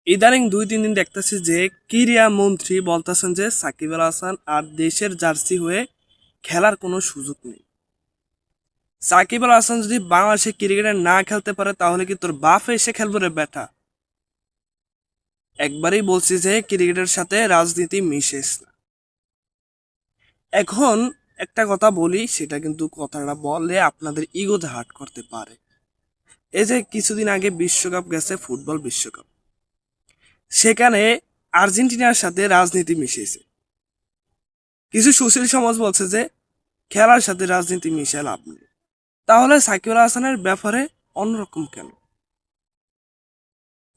ইদানিং 2-3 দিন দেখতেছি যে ক্রীড়া মন্ত্রী বলতেছেন যে সাকিব আল হাসান আর দেশের জার্সি হয়ে খেলার কোনো সুযোগ নেই। সাকিব আল হাসান যদি বাংলাদেশে ক্রিকেটে না খেলতে পারে তাহলে কি তোর বাপ এসে খেলবে রে বেটা? একবারই বলছি যে ক্রিকেটের সাথে রাজনীতি মিশেস না। এখন একটা কথা বলি, সেটা কিন্তু কথাটা বললে আপনাদের ইগোতে হার্ট করতে পারে। এই যে কিছুদিন আগে বিশ্বকাপ গেছে, ফুটবল বিশ্বকাপ, সেখানে আর্জেন্টিনার সাথে রাজনীতি মিশেছে। কিছু সুশীল সমাজ বলছে যে খেলার সাথে রাজনীতি মিশে লাভ নেই। তাহলে সাকিব আল হাসানের ব্যাপারে অন্যরকম কেন?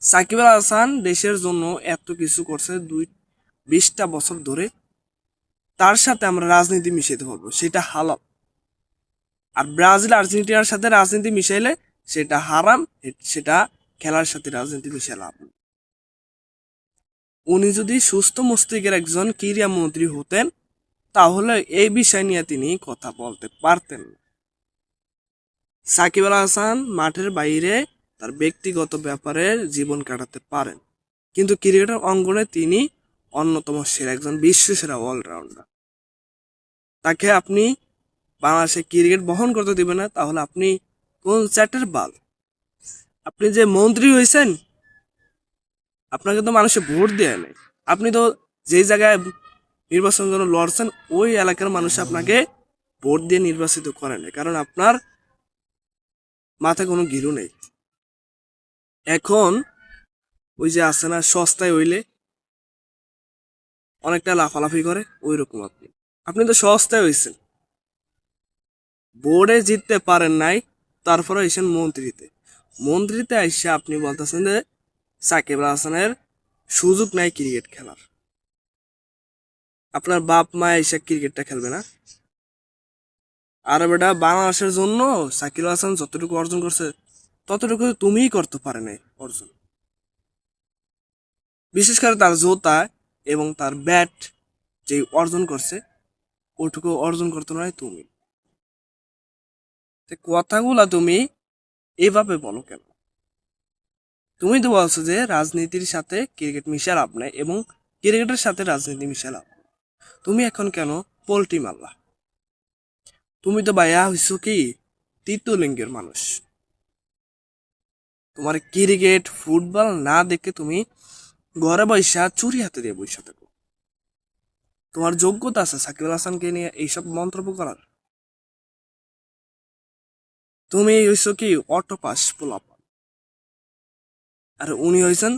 সাকিব আল হাসান দেশের জন্য এত কিছু করছে 20টা বছর ধরে, তার সাথে আমরা রাজনীতি মিশাইতে পারবো সেটা হালাল। আর ব্রাজিল আর্জেন্টিনার সাথে রাজনীতি মিশাইলে সেটা হারাম, সেটা খেলার সাথে রাজনীতি মিশে লাভ নেই। উনি যদি সুস্থ মস্তিষ্কের একজন ক্রীড়া মন্ত্রী হতেন তাহলে এই বিষয় নিয়ে তিনি কথা বলতে পারতেন। সাকিব আল হাসান মাঠের বাইরে তার ব্যক্তিগত ব্যাপারে জীবন কাটাতে পারেন, কিন্তু ক্রিকেটের অঙ্গনে তিনি অন্যতম সেরা, একজন বিশ্বসেরা অলরাউন্ডার। তাকে আপনি বাংলাদেশে ক্রিকেট বহন করতে দিবেন না, তাহলে আপনি কোন চ্যাটের বাল? আপনি যে মন্ত্রী হয়েছেন, আপনাকে তো মানুষে ভোট দেয় নাই। আপনি তো যেই জায়গায় নির্বাচনের জন্য লড়ছেন ওই এলাকার মানুষ আপনাকে ভোট দিয়ে নির্বাচিত করে নাই, কারণ আপনার মাথায় কোনো গিরু নেই। এখন ওই যে আছে না, সস্তায় হইলে অনেকটা লাফালাফি করে, ওই রকম আপনি আপনি তো সস্তায় হয়েছেন, বোর্ডে জিততে পারেন নাই, তারপরে এসেন মন্ত্রীতে। মন্ত্রীতে এসে আপনি বলতেছেন যে সাকিব আল হাসানের সুযোগ নাই ক্রিকেট খেলার। আপনার বাপ মা এসে ক্রিকেটটা খেলবে না? আর বেটা, বাংলাদেশের জন্য সাকিব আল হাসান যতটুকু অর্জন করছে ততটুকু তুমিই করতে পারে নাই অর্জন। বিশেষ করে তার জোতা এবং তার ব্যাট যে অর্জন করছে, ওটুকু অর্জন করতে নয় তুমি। কথাগুলা তুমি এভাবে বলো কেন? তুমি তো বলছো যে রাজনীতির সাথে ক্রিকেট মিশে লাভ নাই এবং ক্রিকেটের সাথে রাজনীতি মিশে লাভ। তুমি এখন কেন পোল্টি মারলা? তুমি তো ভাইয়া হইছো কি তৃতীয় লিঙ্গের মানুষ। তোমার ক্রিকেট ফুটবল না দেখে তুমি ঘরে বৈশা চুরি হাতে দিয়ে বৈশা থাকো। তোমার যোগ্যতা আছে সাকিব আল হাসানকে নিয়ে এইসব মন্তব্য করার? তুমি হইছো কি অটো পাস পোলাপ, আর উনি হয়েছেন